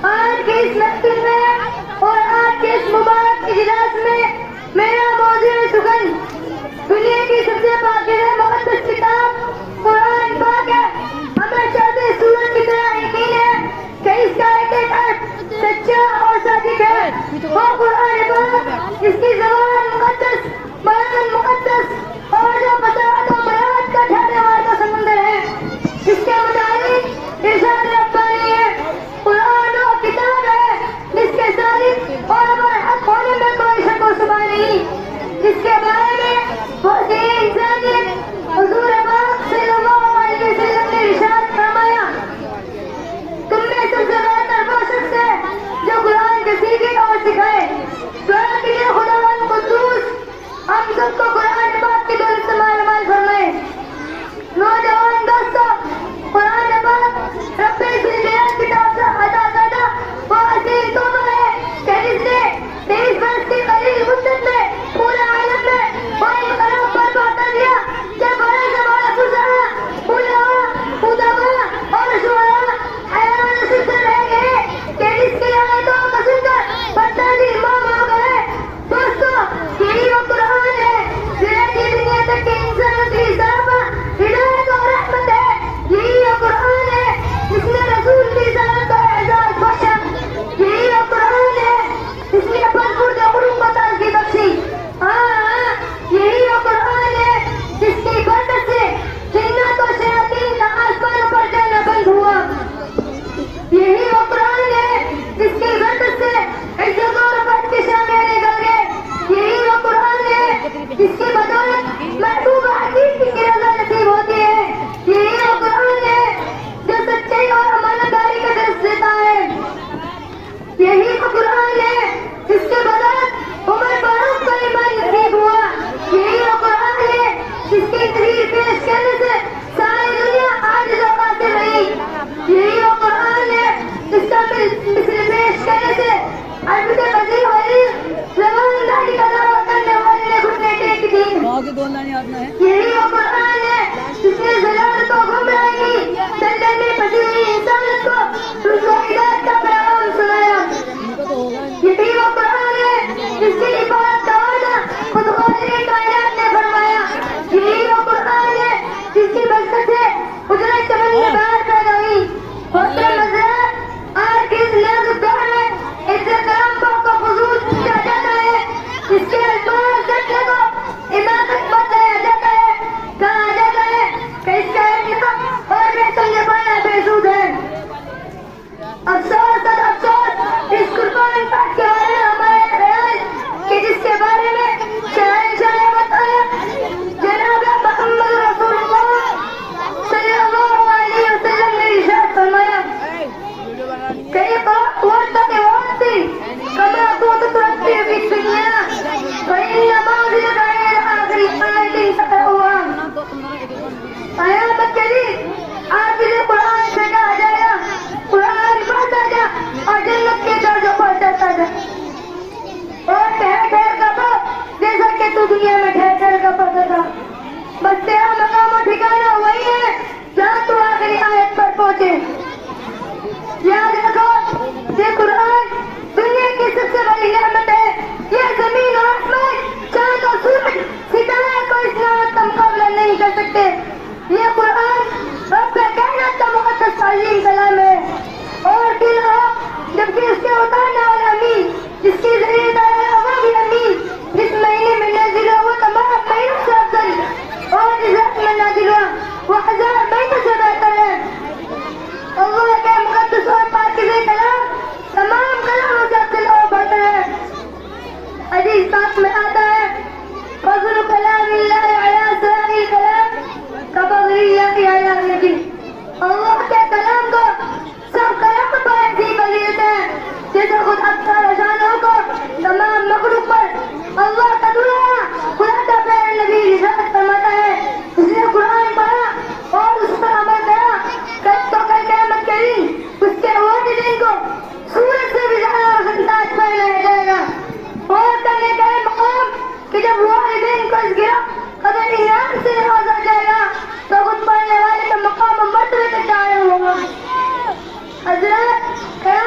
آج کے اس محفل میں اور آج کے اس مبارک اجلاس میں میرا موضوع سخن دنیا کی سب سے پاکیزہ مقدس کتاب قرآن پاک ہے. ہمیں چاہتے سورج کی طرح یقین ہے کہ اس کا ایک ایک حرف سچا اور صادق ہے. وہ قرآن پاک اس کی زبان مقدس، بیان مقدس اور جو فصاحت و بیان کا ٹھہرنے والا سمندر ہے. اس کے متعلق ارشاد ربانی ہے قرآن وہ کتاب ہے جس کے صادق اور برحق ہونے میں کوئی شک و شبہ نہیں. اس کے بارے میں وسیع انسانیت حضور پاک صلی اللہ علیہ وسلم نے ارشاد فرمایا تم میں سب سے بہتر وہ شخص ہے جو قرآن کے سیکھے اور سکھائے. دعا کیجیے خداوند قدوس ہم سب کو قرآن پاک کی دولت سے مال مال فرمائے. نوجوان دوستو، قرآن پاک رب ذوالجلال کی طرف سے عطا کردہ وہ عظیم تحفہ ہے کہ جس نے 23 برس کی قلیل مدت میں پورے عالم میں وہ انقلاب برپا کر دیا کہ بڑے سے بڑے فصحا، علماء، ادبا اور شعراء حیران شدہ رہ گئے کہ جس کی آیتوں کو سن کر پرتالی امام ہو گئے. دوستو، یہی وہ قرآن ہے زندگی دنیا تک کے انسانوں کی اضافہ ہدایت اور رحمت ہے. یہی وہ قرآن ہے جس نے رسول کی رسالت کا اعزاز بخشا. یہی وہ قرآن ہے جس نے بھرپور علوم کو تازگی بخشی. یہی وہ قرآن ہے جس کی برکت سے جنات و شیاطین کا آسمانوں پر جانا بند ہوا. یہی وہ قرآن ہے جس کی برکت سے عزت و رفعت کے شانے نکل گئے. یہی وہ قرآن ہے جس کی بدولت محبوب حکیم کی رضا نصیب ہوتی ہے. یہی وہ قرآن ہے جو سچائی اور امانت داری کا درس دیتا ہے. یہی وہ قرآن ہے جس کے بدولت عمر فاروق کو ایمان نصیب ہوا. یہی وہ قرآن ہے جس کی تحریر پیش کرنے سے ساری دنیا عاجز و قاصر رہی. یہی وہ قرآن ہے جس کا مثل پیش کرنے سے عرب کے فصیح غریب زبان داری کا دعویٰ کرنے والے نے گھٹنے ٹیک دی. یہی وہ قرآن ہے جس نے ضلالت و گمراہی دلدل میں پھنسی ہوئی انسانیت کو رسوا ہدایت کا پیغام سنایا. یہی وہ قرآن ہے جس کی عبادت کا وعدہ خود خالق کائنات نے فرمایا. یہی وہ قرآن ہے جس کی برکت سے اجڑے چمن میں بہار پیدا ہوئی. محترم حضرات، آج کے اس نازک دور میں عزت کرم کو فضول کیا جاتا ہے. اس کے الفاظ گھٹنے کو عبادت بتایا جاتا ہے. کہا جاتا ہے کہ اس کا اہتمام اور بے سمجھ پانا بےسود ہے. افسوس اور افسوس اس قرآن پاک کے بارے میں ہمارے خیال کہ جس کے بارے میں شہنشاہ بتایا جناب محمد رسول اللہ صلی اللہ علیہ وسلم نے ارشاد فرمایا کئی وقت وقتی کما كنت تربي في الدنيا فإن بعضي غير آخر آية تقرأها. قیامت کے دن آپ سے قرآن سے کہا جائے گا قرآن پڑھتا جا اور جنت کے درجوں پر چڑھتا جا اور ٹھہر ٹھہر کا پڑھ جیسا کہ تو دنیا میں ٹھہر ٹھہر کا پڑھتا تھا. بس تیرا مقام و ٹھکانہ وہی ہے جہاں تو آخری آیت پر پہنچے. یاد رکھو یہ قرآن دنیا کی سب سے بڑی نعمت ہے. یہ زمین و آسمان، چاند و سورج، ستارے کو اس نعمت کا مقابلہ نہیں کر سکتے. یہ قرآن رب کائنات کا مقدس عظیم کلام ہے. اور دل ہو جبکہ اس کے اتارنے والا امین جس کی ذریعے دایا وہ بھی امین جس مہینے میں نازل ہوا وہ تمام مہینوں سے افضل اور جس رات میں نازل ہوا وہ 1000 مہینوں سے بہتر ہے. اللہ کے مقدس اور پاکیزہ کلام تمام کلاموں سے افضل اور بہتر ہے. حدیث پاک میں آتا ہے فضل کلام اللہ علی سائر کلام کفضل اللہ علی نبی. اللہ کے کلام کو سب کلام پر ایسی فضیلت ہے جیسے خود اکثر شانوں کو تمام مخلوق پر اللہ کا دلہا خدا کا پیارا نبی رسالت فرماتا ہے. اس نے قرآن پڑھا اور اس پر عمل کرا تو کل قیامت کے دن اس کے والدین کو سورج سے بھی زیادہ روشن پہنایا جائے گا. اور کرنے کا مقام کہ جب والدین کو اس گرا قدر انعام سے نوازا جائے گا تو خود پڑھنے والے کا مقام و مرتبے تک قائم ہوگا. حضرات، خیال